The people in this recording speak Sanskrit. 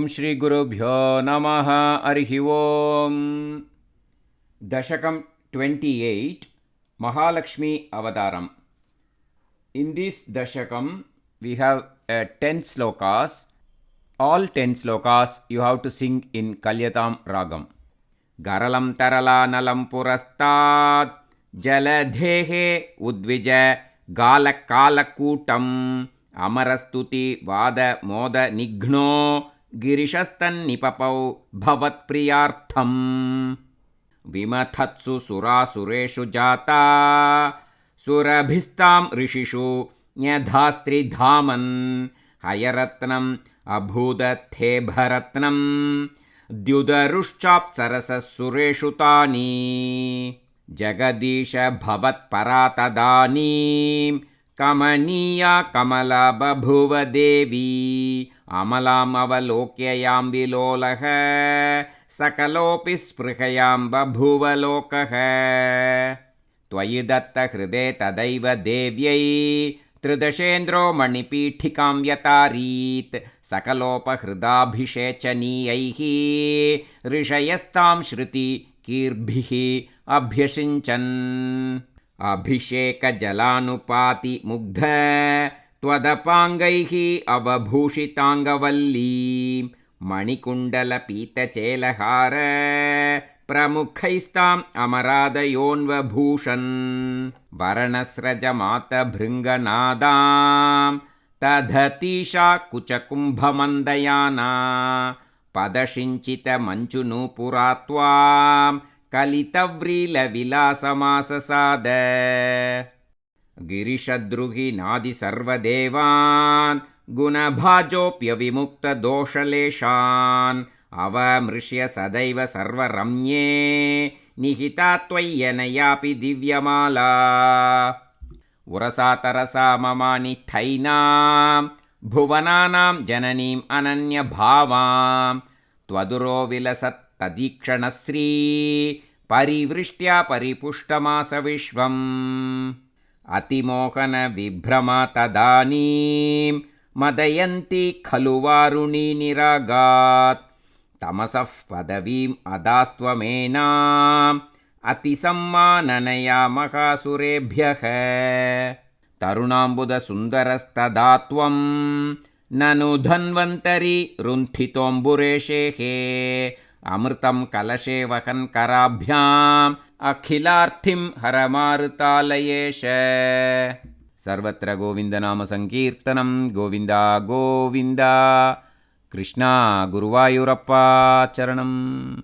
ओम श्री गुरुभ्यो नमः हरिः ओम दशकम 28 Mahalakshmi Avataram. In this dashakam we have 10 slokas. All 10 slokas you have to sing in Kalyatam Ragam. Garalam tarala nalam purastat jaladhehe udvija galakalakutam amarastuti vada moda nigno girishastan nipapau bhavat priyartham vimathatsu sura sureshu jata surabhistam rishishu nyadhastri dhaman hayaratnam abhudathe bharatnam द्युदरुश्चाप्सरसः सुरेषु तानि जगदीश भवत्परातदानीं कमनीया कमला बभुव देवी अमलामवलोक्ययां विलोलः सकलोऽपि स्पृहयां बभुव लोकः त्वयि दत्तहृदे तदैव देव्यै त्रिदशेन्द्रो मणिपीठिकां व्यतारीत् सकलोपहृदाभिषेचनीयैः ऋषयस्तां श्रुति कीर्भिः अभ्यषिञ्चन् अभिषेकजलानुपाति मुग्ध त्वदपाङ्गैः अवभूषिताङ्गवल्लीं मणिकुण्डलपीतचेलहार प्रमुखैस्ताम् अमरादयोन्वभूषन् वरणस्रजमातभृङ्गनादां तदतीशा कुचकुम्भमन्दयाना पदशिञ्चितमञ्चुनूपुरा त्वां कलितव्रीलविलासमाससाद गिरिशद्रुहिनादिसर्वदेवान् गुणभाजोऽप्यविमुक्तदोषलेशान् अवमृश्य सदैव सर्वरम्ये निहिता त्वय्यनयापि दिव्यमाला उरसा तरसा ममानि थैनां भुवनानां जननीम् अनन्यभावां त्वदुरो विलसत् तदीक्षणश्री परिवृष्ट्या परिपुष्टमास विश्वम् अतिमोहन विभ्रमा तदानीं मदयन्ती खलु वारुणी निरागात् तमसः पदवीम् अदास्त्वमेनाम् अतिसम्माननया महासुरेभ्यः तरुणाम्बुदसुन्दरस्तदा त्वं ननु धन्वन्तरि रुन्थितोऽम्बुरेशेः अमृतं कलशे वहन् कराभ्याम् अखिलार्थिं हरमारुतालयेश सर्वत्र गोविन्दनाम संकीर्तनं गोविन्दा गोविन्दा कृष्णा गुरुवायूरप्पा चरणम्।